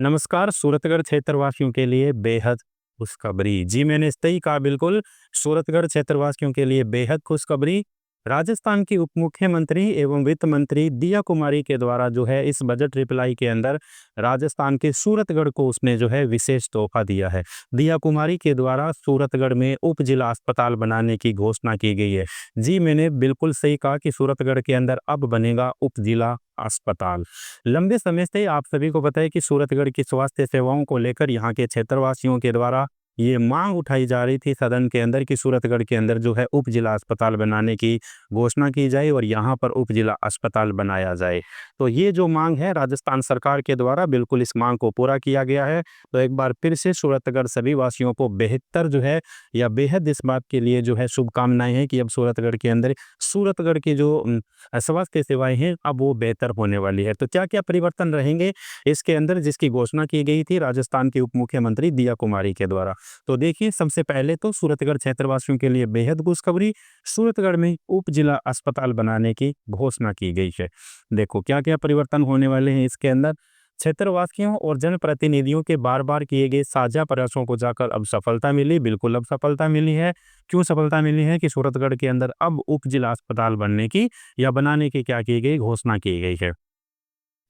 नमस्कार। सूरतगढ़ क्षेत्रवासियों के लिए बेहद खुशखबरी। जी, मैंने सही कहा बिल्कुल। सूरतगढ़ क्षेत्रवासियों के लिए बेहद खुशखबरी। राजस्थान की उप मुख्यमंत्री एवं वित्त मंत्री दिया कुमारी के द्वारा जो है इस बजट रिप्लाई के अंदर राजस्थान के सूरतगढ़ को उसने जो है विशेष तोहफा दिया है। दिया कुमारी के द्वारा सूरतगढ़ में उप जिला अस्पताल बनाने की घोषणा की गई है। जी, मैंने बिल्कुल सही कहा कि सूरतगढ़ के अंदर अब बनेगा उप जिला अस्पताल। लंबे समय से आप सभी को पता है कि सूरतगढ़ की स्वास्थ्य सेवाओं को लेकर यहाँ के क्षेत्रवासियों के द्वारा ये मांग उठाई जा रही थी सदन के अंदर कि सूरतगढ़ के अंदर जो है उप जिला अस्पताल बनाने की घोषणा की जाए और यहाँ पर उप जिला अस्पताल बनाया जाए। तो ये जो मांग है राजस्थान सरकार के द्वारा बिल्कुल इस मांग को पूरा किया गया है। तो एक बार फिर से सूरतगढ़ सभी वासियों को बेहतर जो है या बेहद इस बात के लिए जो है शुभकामनाएं हैं कि अब सूरतगढ़ के अंदर सूरतगढ़ की जो स्वास्थ्य सेवाएं हैं अब वो बेहतर होने वाली है। तो क्या क्या परिवर्तन रहेंगे इसके अंदर, जिसकी घोषणा की गई थी राजस्थान के उप मुख्यमंत्री दिया कुमारी के द्वारा। तो देखिए, सबसे पहले तो सूरतगढ़ क्षेत्रवासियों के लिए बेहद खुशखबरी। सूरतगढ़ में उप जिला अस्पताल बनाने की घोषणा की गई है। देखो क्या क्या परिवर्तन होने वाले हैं इसके अंदर। क्षेत्रवासियों और जनप्रतिनिधियों के बार बार किए गए साझा प्रयासों को जाकर अब सफलता मिली। बिल्कुल अब सफलता मिली है। क्यों सफलता मिली है कि सूरतगढ़ के अंदर अब उप जिला अस्पताल बनने की या बनाने की क्या की गई, घोषणा की गई है।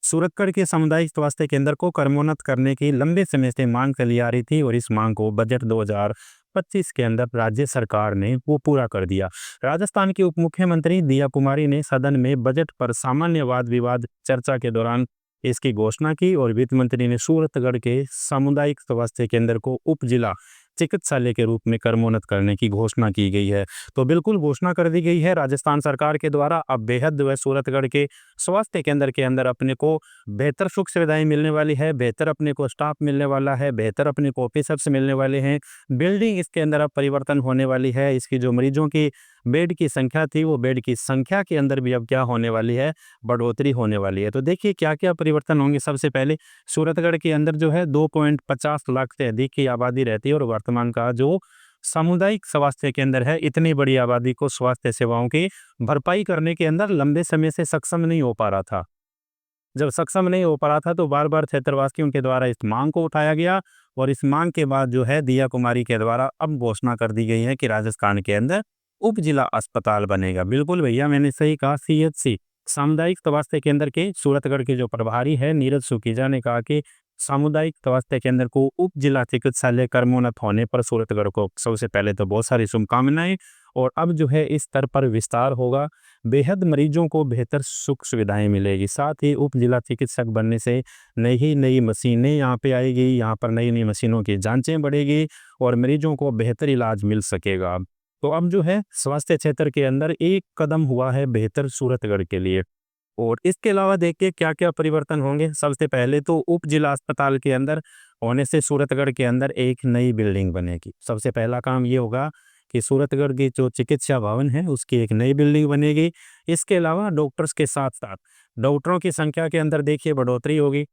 सूरतगढ़ के सामुदायिक स्वास्थ्य केंद्र को क्रमोन्नत करने की लंबे समय से मांग चली आ रही थी और इस मांग को बजट 2025 के अंदर राज्य सरकार ने वो पूरा कर दिया। राजस्थान के उप मुख्यमंत्री दिया कुमारी ने सदन में बजट पर सामान्य वाद विवाद चर्चा के दौरान इसकी घोषणा की और वित्त मंत्री ने सूरतगढ़ के सामुदायिक स्वास्थ्य केंद्र को उप जिला चिकित्सालय के रूप में क्रमोन्नत करने की घोषणा की गई है। तो बिल्कुल घोषणा कर दी गई है राजस्थान सरकार के द्वारा। अब बेहद वह सूरतगढ़ के स्वास्थ्य केंद्र के अंदर अपने को बेहतर सुख सुविधाएं मिलने वाली है, बेहतर अपने को स्टाफ मिलने वाला है, बेहतर अपने को ऑफिसर्स मिलने वाले हैं। बिल्डिंग इसके अंदर अब परिवर्तन होने वाली है। इसकी जो मरीजों की बेड की संख्या थी वो बेड की संख्या के अंदर भी अब क्या होने वाली है, बढ़ोतरी होने वाली है। तो देखिए क्या क्या परिवर्तन होंगे। सबसे पहले सूरतगढ़ के अंदर जो है 2.50 लाख से अधिक की आबादी रहती है और वर्तमान का जो सामुदायिक स्वास्थ्य केंद्र है इतनी बड़ी आबादी को स्वास्थ्य सेवाओं की भरपाई करने के अंदर लंबे समय से सक्षम नहीं हो पा रहा था। जब सक्षम नहीं हो पा रहा था तो बार बार क्षेत्रवासियों के द्वारा इस मांग को उठाया गया और इस मांग के बाद जो है दिया कुमारी के द्वारा अब घोषणा कर दी गई है कि राजस्थान के अंदर उप जिला अस्पताल बनेगा। बिल्कुल भैया, मैंने सही कहा। सीएचसी सामुदायिक स्वास्थ्य केंद्र के सूरतगढ़ के जो प्रभारी है नीरज सुखीजा ने कहा कि सामुदायिक स्वास्थ्य केंद्र को उप जिला चिकित्सालय क्रमोन्नत होने पर सूरतगढ़ को सबसे पहले तो बहुत सारी शुभकामनाएं। और अब जो है इस स्तर पर विस्तार होगा, बेहद मरीजों को बेहतर सुख सुविधाएं मिलेगी। साथ ही उप जिला चिकित्सक बनने से नई नई मशीनें यहाँ पे आएगी, यहाँ पर नई नई मशीनों की जांचें बढ़ेगी और मरीजों को बेहतर इलाज मिल सकेगा। तो अब जो है स्वास्थ्य क्षेत्र के अंदर एक कदम हुआ है बेहतर सूरतगढ़ के लिए। और इसके अलावा देखिए क्या क्या परिवर्तन होंगे। सबसे पहले तो उप जिला अस्पताल के अंदर होने से सूरतगढ़ के अंदर एक नई बिल्डिंग बनेगी। सबसे पहला काम ये होगा कि सूरतगढ़ की जो चिकित्सा भवन है उसकी एक नई बिल्डिंग बनेगी। इसके अलावा डॉक्टर्स के साथ साथ डॉक्टरों की संख्या के अंदर देखिए बढ़ोतरी होगी।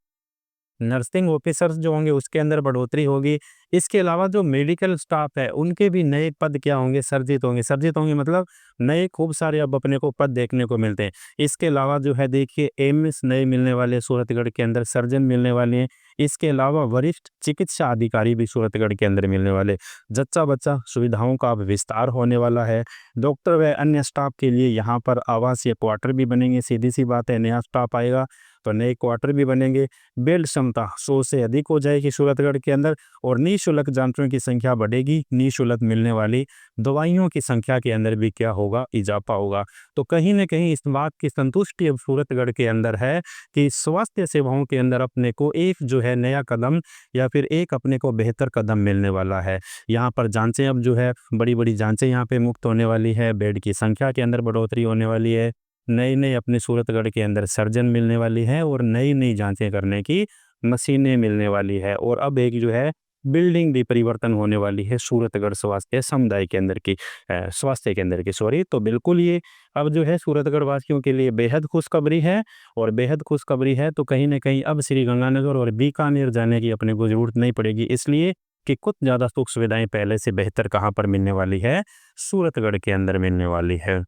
नर्सिंग ऑफिसर्स जो होंगे उसके अंदर बढ़ोतरी होगी। इसके अलावा जो मेडिकल स्टाफ है उनके भी नए पद क्या होंगे, सर्जित होंगे। सर्जित होंगे मतलब नए खूब सारे अब अपने को पद देखने को मिलते हैं। इसके अलावा जो है देखिए एम्स नए मिलने वाले, सूरतगढ़ के अंदर सर्जन मिलने वाले हैं। इसके अलावा वरिष्ठ चिकित्सा अधिकारी भी सूरतगढ़ के अंदर मिलने वाले। जच्चा बच्चा सुविधाओं का अब विस्तार होने वाला है। डॉक्टर व अन्य स्टाफ के लिए यहाँ पर आवासीय क्वार्टर भी बनेंगे। सीधी सी बात है, नया स्टाफ आएगा तो नए क्वार्टर भी बनेंगे। बेड क्षमता 100 से अधिक हो जाएगी सूरतगढ़ के अंदर और निःशुल्क जांचों की संख्या बढ़ेगी। निःशुल्क मिलने वाली दवाइयों की संख्या के अंदर भी क्या होगा, इजाफा होगा। तो कहीं ना कहीं इस बात की संतुष्टि अब सूरतगढ़ के अंदर है कि स्वास्थ्य सेवाओं के अंदर अपने को एक जो है नया कदम या फिर एक अपने को बेहतर कदम मिलने वाला है। यहाँ पर जांचें अब जो है बड़ी बड़ी जांचें यहाँ पे मुफ्त होने वाली है। बेड की संख्या के अंदर बढ़ोतरी होने वाली है। नई नई अपने सूरतगढ़ के अंदर सर्जन मिलने वाली है और नई नई जांचें करने की मशीनें मिलने वाली है। और अब एक जो है बिल्डिंग भी परिवर्तन होने वाली है सूरतगढ़ स्वास्थ्य समुदाय के अंदर की, स्वास्थ्य केंद्र की, सॉरी। तो बिल्कुल ये अब जो है सूरतगढ़ वासियों के लिए बेहद खुशखबरी है। और बेहद खुशखबरी है तो कहीं ना कहीं अब श्रीगंगानगर और बीकानेर जाने की अपने को जरूरत नहीं पड़ेगी, इसलिए कि कुछ ज़्यादा सुख सुविधाएं पहले से बेहतर कहाँ पर मिलने वाली है, सूरतगढ़ के अंदर मिलने वाली है।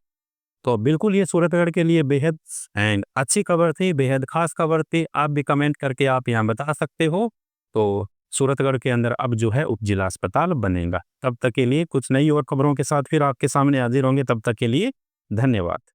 तो बिल्कुल ये सूरतगढ़ के लिए बेहद अच्छी खबर थी, बेहद खास खबर थी। आप भी कमेंट करके आप यहाँ बता सकते हो। तो सूरतगढ़ के अंदर अब जो है उप जिला अस्पताल बनेगा। तब तक के लिए कुछ नई और खबरों के साथ फिर आपके सामने हाजिर होंगे। तब तक के लिए धन्यवाद।